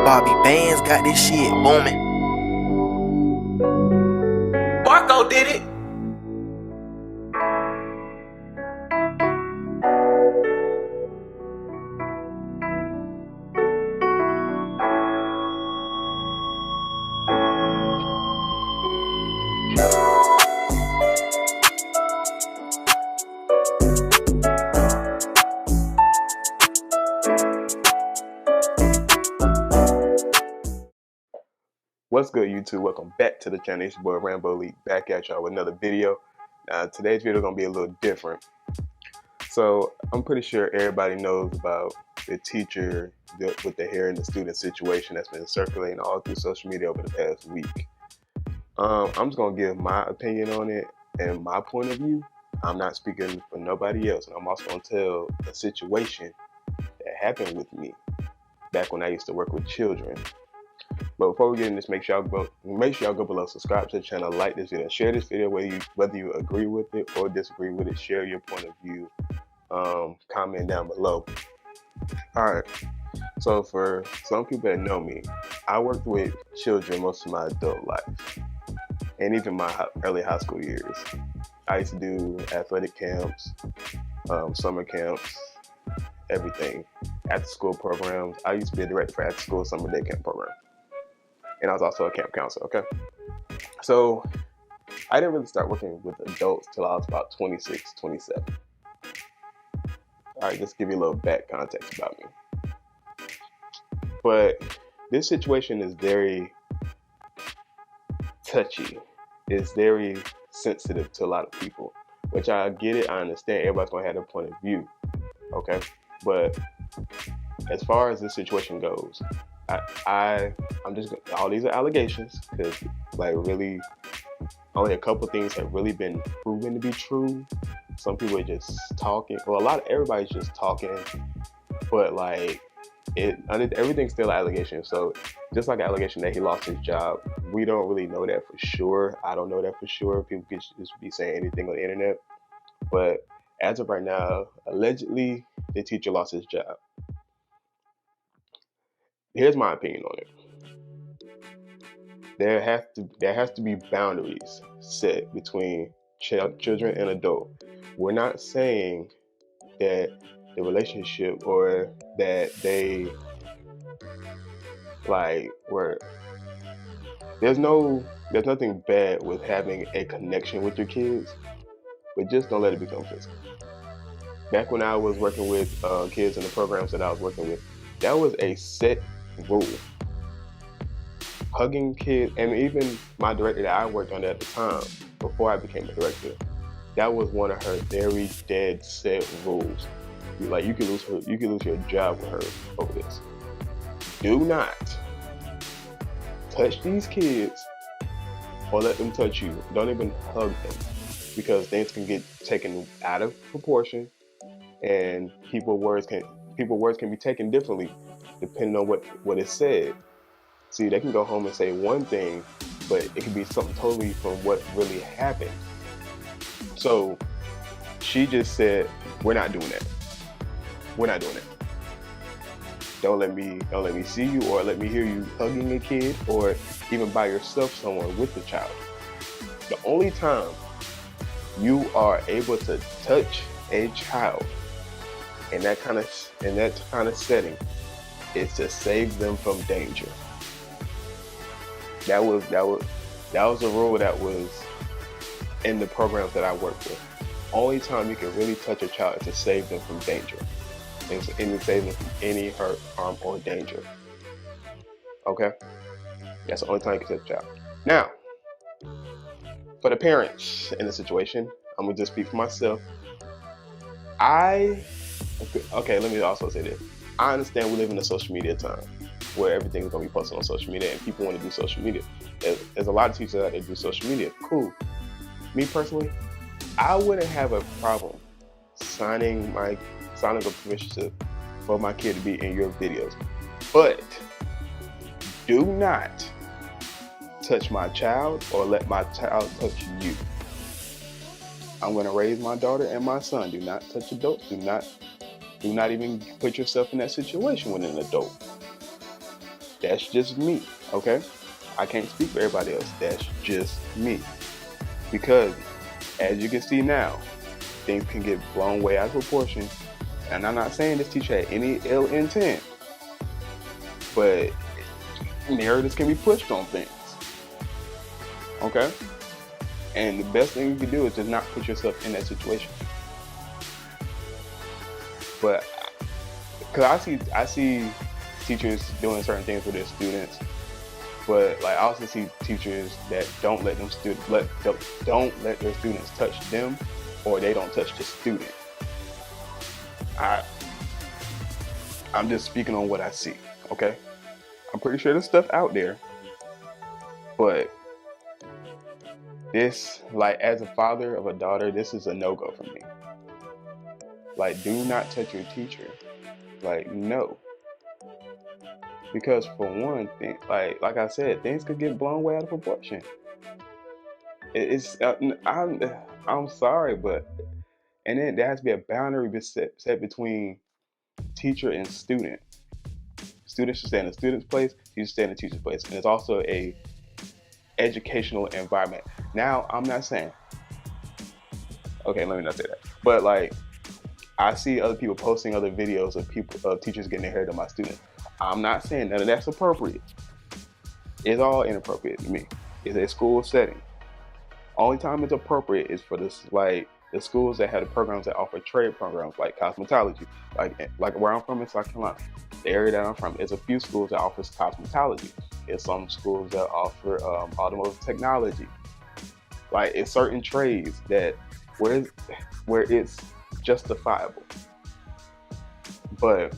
Bobby Bands got this shit booming. Marco did it. What's good, YouTube? Welcome back to the channel. It's your boy Rambo League back at y'all with another video. Today's video is gonna be a little different. So I'm pretty sure everybody knows about the teacher with the hair in the student situation that's been circulating all through social media over the past week. I'm just gonna give my opinion on it and my point of view. I'm not speaking for nobody else, and I'm also gonna tell a situation that happened with me back when I used to work with children. But before we get into this, make sure y'all go below, subscribe to the channel, like this video, share this video whether you agree with it or disagree with it. Share your point of view. Comment down below. Alright, so for some people that know me, I worked with children most of my adult life and even my early high school years. I used to do athletic camps, summer camps, everything, after school programs. I used to be a director for after school summer day camp program. And I was also a camp counselor, okay? So I didn't really start working with adults till I was about 26, 27. All right, just give you a little back context about me. But this situation is very touchy. It's very sensitive to a lot of people, which I get it, I understand. Everybody's gonna have their point of view, okay? But as far as this situation goes, I'm just, all these are allegations, because like really only a couple things have really been proven to be true. Some people are just talking, well, everybody's just talking, but like everything's still an allegation. So just like an allegation that he lost his job, we don't really know that for sure. I don't know that for sure. People could just be saying anything on the internet, but as of right now, allegedly the teacher lost his job. Here's my opinion on it. There has to be boundaries set between children and adult. We're not saying that the relationship or that they there's nothing bad with having a connection with your kids, but just don't let it become physical. Back when I was working with kids in the programs that I was working with, that was a set rule. Hugging kids, and even my director that I worked on at the time, before I became a director, that was one of her very dead set rules. Like, you can lose your job with her over this. Do not touch these kids or let them touch you. Don't even hug them, because things can get taken out of proportion, and people's words can be taken differently depending on what is said. See, they can go home and say one thing, but it can be something totally from what really happened. So she just said, we're not doing that. We're not doing that. Don't let me see you or let me hear you hugging a kid or even by yourself somewhere with the child. The only time you are able to touch a child in that kind of setting is to save them from danger. That was a rule that was in the programs that I worked with. Only time you can really touch a child is to save them from danger, and to save them from any hurt, harm, or danger. Okay? That's the only time you can touch a child. Now, for the parents in the situation, I'm gonna just speak for myself. Okay, let me also say this. I understand we live in a social media time where everything is going to be posted on social media and people want to do social media. There's a lot of teachers out there that do social media. Cool. Me personally, I wouldn't have a problem signing a permission slip for my kid to be in your videos. But do not touch my child or let my child touch you. I'm going to raise my daughter and my son. Do not touch adults. Do not even put yourself in that situation with an adult. That's just me, okay? I can't speak for everybody else. That's just me. Because as you can see now, things can get blown way out of proportion. And I'm not saying this teacher had any ill intent, but narratives can be pushed on things, okay? And the best thing you can do is just not put yourself in that situation. But because I see teachers doing certain things with their students, but like I also see teachers that don't let their students touch them, or they don't touch the student. I'm just speaking on what I see, okay? I'm pretty sure there's stuff out there, but this, like, as a father of a daughter, this is a no-go for me. Like, do not touch your teacher. Like, no. Because for one thing, like I said, things could get blown way out of proportion. I'm sorry, but, and then there has to be a boundary set between teacher and student. Students should stay in the student's place, teachers stay in the teacher's place. And it's also a educational environment. Now, I'm not saying, okay, let me not say that. But like, I see other people posting other videos of teachers getting their hair done by students. I'm not saying none of that's appropriate. It's all inappropriate to me. It's a school setting. Only time it's appropriate is for this, like the schools that have the programs that offer trade programs like cosmetology. Like where I'm from in South Carolina, the area that I'm from, there's a few schools that offers cosmetology. There's some schools that offer automotive technology. Like it's certain trades that where it's justifiable. But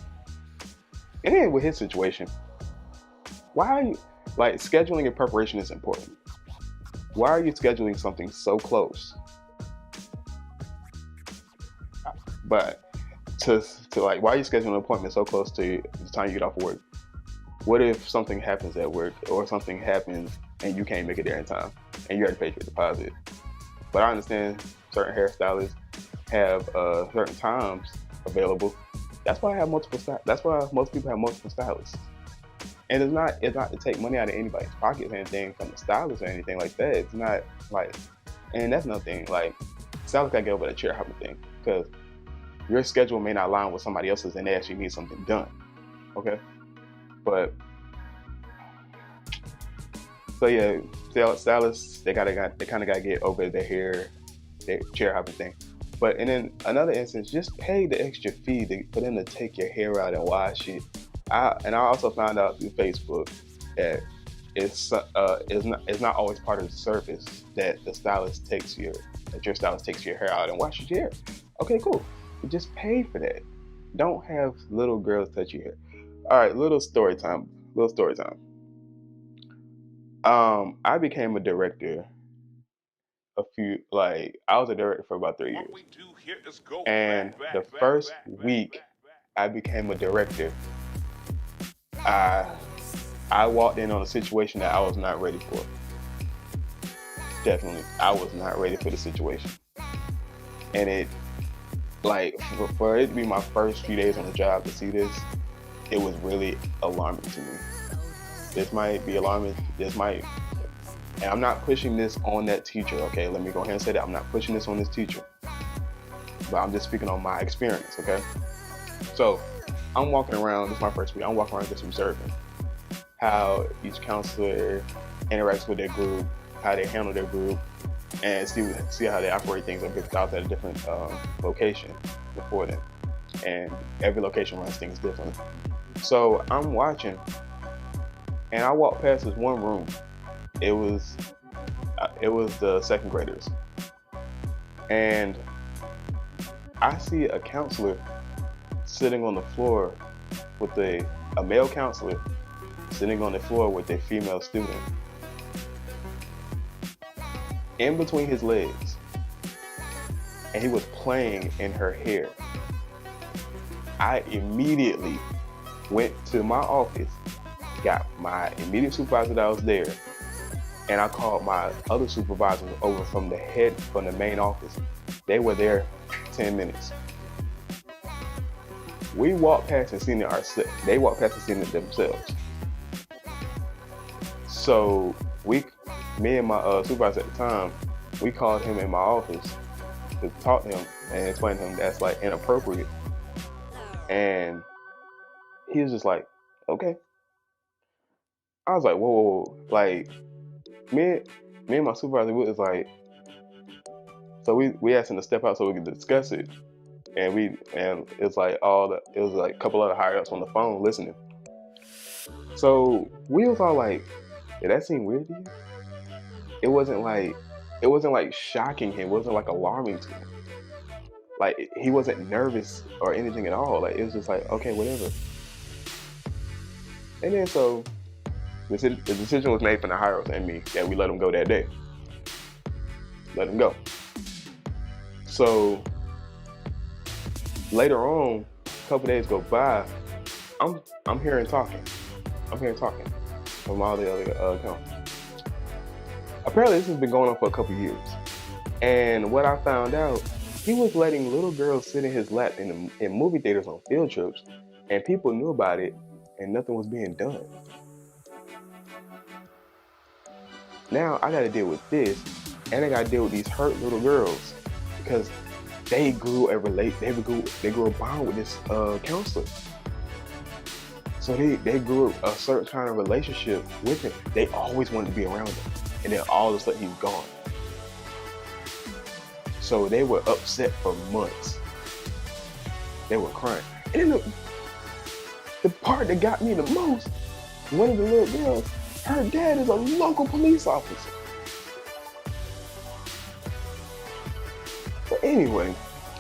and then with his situation, why are you, like, scheduling and preparation is important. Why are you scheduling something so close? But to like, why are you scheduling an appointment so close to the time you get off of work? What if something happens at work, or something happens and you can't make it there in time and you have to pay for your deposit? But I understand certain hairstylists have certain times available. That's why I have that's why most people have multiple stylists. And it's not to take money out of anybody's pockets or anything from the stylist or anything like that. It's not like, and that's another thing. Like, stylists gotta get over that chair hopping thing, because your schedule may not align with somebody else's and they actually need something done. Okay? But so yeah, stylists, they kind of gotta get over their chair hopping thing. But and then another instance, just pay the extra fee for them to take your hair out and wash it. I also found out through Facebook that it's not always part of the service that your stylist takes your hair out and washes your hair. Okay, cool. Just pay for that. Don't have little girls touch your hair. All right, little story time. I became a director I was a director for about 3 years. And the first week I became a director, I walked in on a situation that I was not ready for. Definitely, I was not ready for the situation. And it, like, for it to be my first few days on the job to see this, it was really alarming to me. This might be alarming, and I'm not pushing this on that teacher, okay? Let me go ahead and say that. I'm not pushing this on this teacher. But I'm just speaking on my experience, okay? So, I'm walking around, this is my first week, I'm walking around just observing how each counselor interacts with their group, how they handle their group, and see how they operate things at a different location before them. And every location runs things differently. So, I'm watching, and I walked past this one room. It was the second graders, and I see a counselor sitting on the floor with a male counselor sitting on the floor with a female student in between his legs, and he was playing in her hair. I immediately went to my office, got my immediate supervisor that was there, and I called my other supervisors over from the main office. They were there 10 minutes. We walked past and seen it ourselves. They walked past and seen it themselves. So me and my supervisor at the time, we called him in my office to talk to him and explain to him that's like inappropriate. And he was just like, okay. I was like, whoa. Like, me and my supervisor was like, so we asked him to step out so we could discuss it. And it was like a couple other higher ups on the phone listening. So we was all like, did that seem weird to you? It wasn't like shocking him. It wasn't like alarming to him. Like, he wasn't nervous or anything at all. Like, it was just like, okay, whatever. And then so the decision was made from the higher ups and me that we let him go that day. Let him go. So later on, a couple days go by, I'm hearing talking. From all the other accounts. Apparently this has been going on for a couple years. And what I found out, he was letting little girls sit in his lap in movie theaters on field trips, and people knew about it and nothing was being done. Now I gotta deal with this, and I gotta deal with these hurt little girls because they grew a bond with this counselor. So they grew a certain kind of relationship with him. They always wanted to be around him, and then all of a sudden he's gone. So they were upset for months. They were crying. And then the part that got me the most, one of the little girls, her dad is a local police officer. But anyway,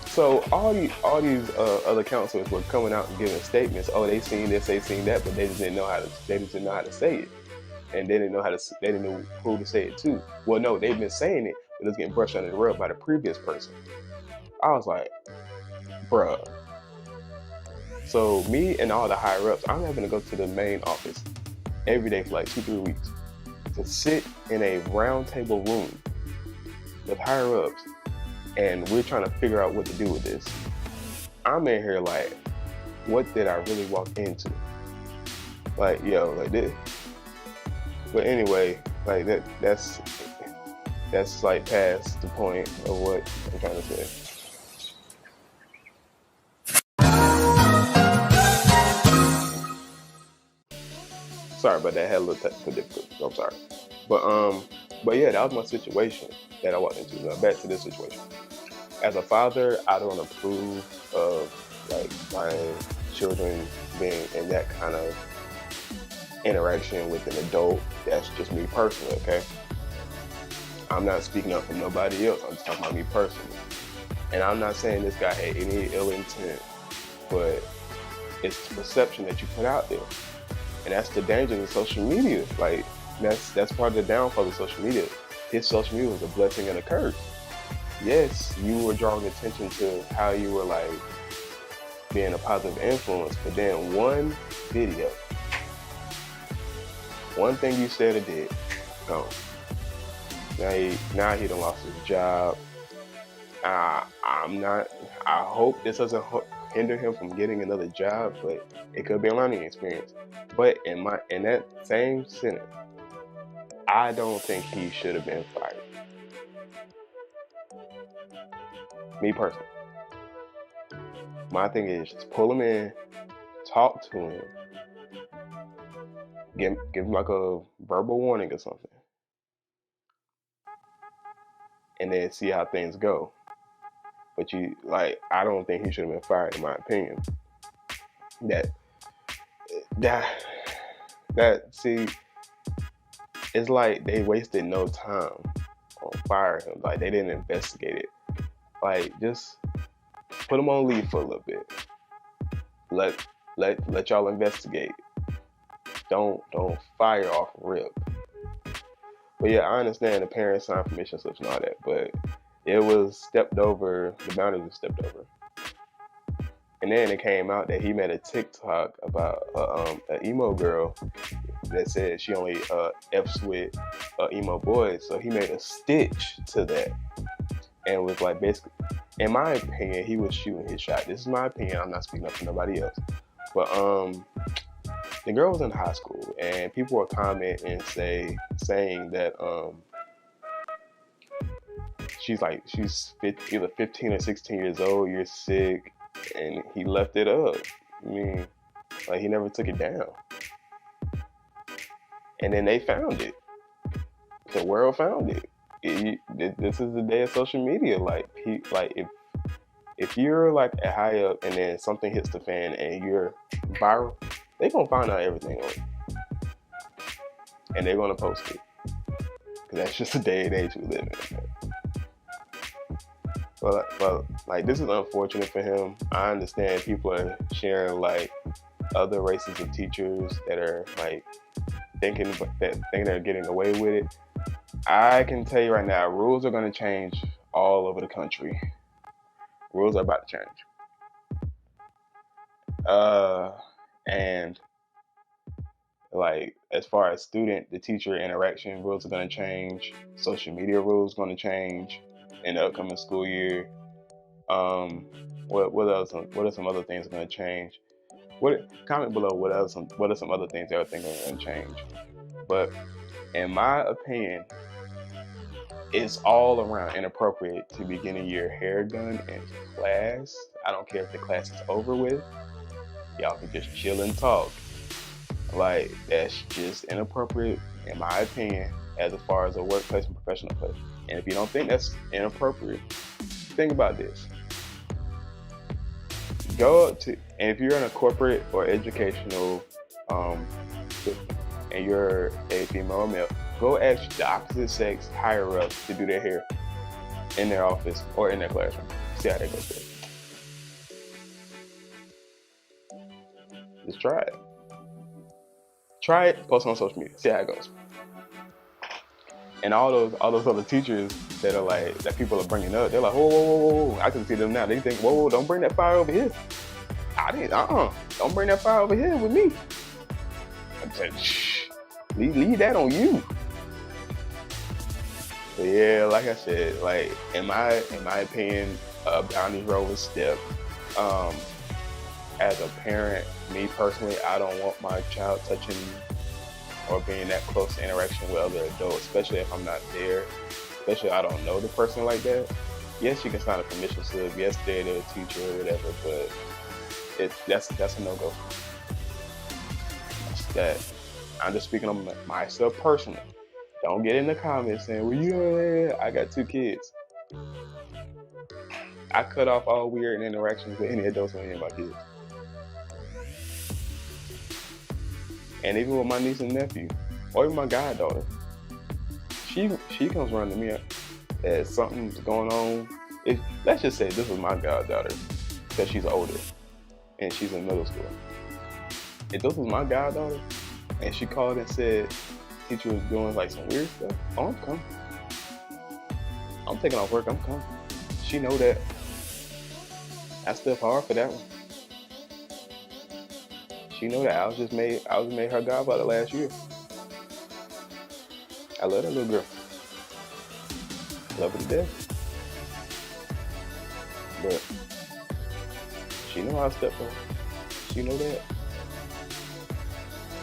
so all these other counselors were coming out and giving statements. Oh, they seen this, they seen that, but they just didn't know how to say it, and they didn't know who to say it to. Well, no, they've been saying it, but it's getting brushed under the rug by the previous person. I was like, bruh. So me and all the higher ups, I'm having to go to the main office every day for like 2-3 weeks to sit in a round table room with higher ups, and we're trying to figure out what to do with this. I'm in here like, what did I really walk into? Like, yo, like this. But anyway, like that's like past the point of what I'm trying to say. Sorry about that. I had a little technical difficulty. I'm sorry. But yeah, that was my situation that I walked into. Now back to this situation. As a father, I don't approve of like my children being in that kind of interaction with an adult. That's just me personally, okay? I'm not speaking up for nobody else. I'm just talking about me personally. And I'm not saying this guy had any ill intent, but it's the perception that you put out there. And that's the danger of social media. Like, that's part of the downfall of social media. His social media was a blessing and a curse. Yes, you were drawing attention to how you were like being a positive influence, but then one video, one thing you said or did, gone. Now he done lost his job. I hope this doesn't hinder him from getting another job, but it could be a learning experience. But in that same sentence, I don't think he should have been fired. Me personally. My thing is just pull him in, talk to him, give him like a verbal warning or something, and then see how things go. But I don't think he should have been fired, in my opinion. See, it's like they wasted no time on firing him. Like, they didn't investigate it. Like, just put him on leave for a little bit. Let y'all investigate. Don't fire off rip. But yeah, I understand the parents signed permission slips and all that, but it was stepped over. The boundary was stepped over. And then it came out that he made a TikTok about an emo girl that said she only F's with emo boys. So he made a stitch to that and was like, basically, in my opinion, he was shooting his shot. This is my opinion. I'm not speaking up for nobody else. But the girl was in high school, and people were commenting and saying that she's either 15 or 16 years old. You're sick, and he left it up. I mean, like, he never took it down. And then they found it. The world found it. This is the day of social media. Like if you're like a high up and then something hits the fan and you're viral, they gonna find out everything on you, and they're gonna post it. Cause that's just the day and age we live in. Well, like, this is unfortunate for him. I understand people are sharing like other races of teachers that are like thinking they're getting away with it. I can tell you right now, rules are going to change all over the country. Rules are about to change. And like, as far as student to teacher interaction, rules are going to change. Social media rules going to change in the upcoming school year. What else? What are some other things going to change? Comment below what are some other things that I think are going to change. But in my opinion, it's all around inappropriate to be getting your hair done in class. I don't care if the class is over with. Y'all can just chill and talk. Like, that's just inappropriate, in my opinion, as far as a workplace and professional place. And if you don't think that's inappropriate, think about this. And if you're in a corporate or educational system and you're a female or male, go ask the opposite sex higher ups to do their hair in their office or in their classroom. See how that goes. Just try it. Try it, post it on social media, see how it goes. And all those other teachers that are like, that people are bringing up, they're like, whoa. I can see them now. They think, whoa, don't bring that fire over here. Don't bring that fire over here with me. I said, shh, leave that on you. But yeah, like I said, like, in my opinion, boundaries roll was stepped. As a parent, me personally, I don't want my child touching or being that close to interaction with other adults, especially if I'm not there, especially if I don't know the person like that. Yes, you can sign a permission slip. Yes, they're the teacher or whatever, but that's a no-go. I'm just speaking on myself personally. Don't get in the comments saying, well, I got 2 kids. I cut off all weird interactions with any adults or any of my kids. And even with my niece and nephew, or even my goddaughter, she comes running to me as something's going on. Let's just say this was my goddaughter, because she's older and she's in middle school. If this was my goddaughter and she called and said teacher was doing like some weird stuff, oh, I'm coming. I'm taking off work, I'm coming. She know that. I stuff hard for that one. She know that I was just made her godfather last year. I love that little girl. Love her to death. But she know how to step up. She know that.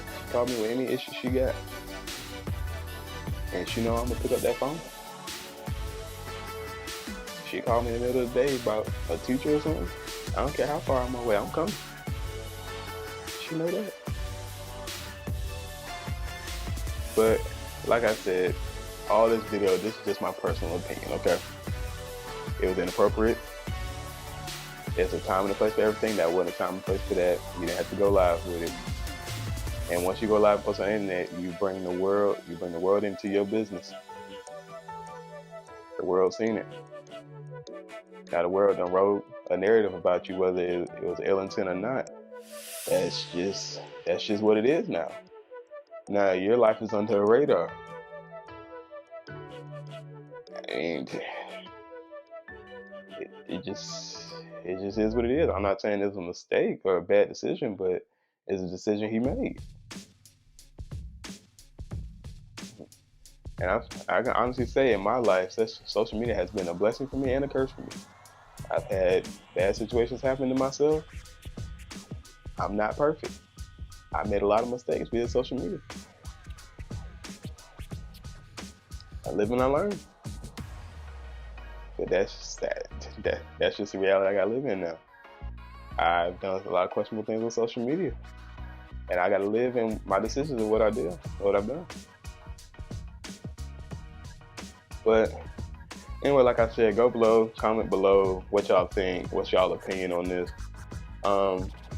She called me with any issue she got. And she know I'm gonna pick up that phone. She called me in the middle of the day about a teacher or something. I don't care how far I'm away, I'm coming. She know that. But like I said, all this video, this is just my personal opinion, okay? It was inappropriate. There's a time and a place for everything. That wasn't a time and place for that. You didn't have to go live with it. And once you go live and post on the internet, you bring the world into your business. The world seen it. Now the world done wrote a narrative about you, whether it was ill intent or not. That's just what it is now. Now your life is under the radar. And it just is what it is. I'm not saying it's a mistake or a bad decision, but it's a decision he made. And I can honestly say in my life, social media has been a blessing for me and a curse for me. I've had bad situations happen to myself. I'm not perfect. I made a lot of mistakes via social media. I live and I learn. But that's just that's just the reality I gotta live in now. I've done a lot of questionable things on social media. And I gotta live in my decisions of what I do, what I've done. But anyway, like I said, go below, comment below what y'all think, what's y'all opinion on this.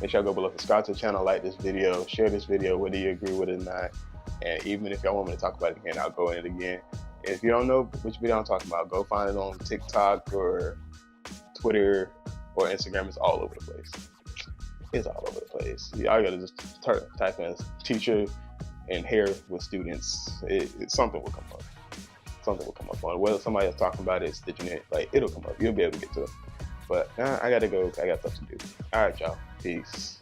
Make sure y'all go below, subscribe to the channel, like this video, share this video, whether you agree with it or not. And even if y'all want me to talk about it again, I'll go in it again. If you don't know which video I'm talking about, go find it on TikTok or Twitter or Instagram. It's all over the place. It's all over the place. All you gotta just type in teacher and hair with students. Something will come up. Something will come up on it. Whether somebody else talking about it, stitching it, like it'll come up. You'll be able to get to it. But I gotta go. I got stuff to do. All right, y'all. Peace.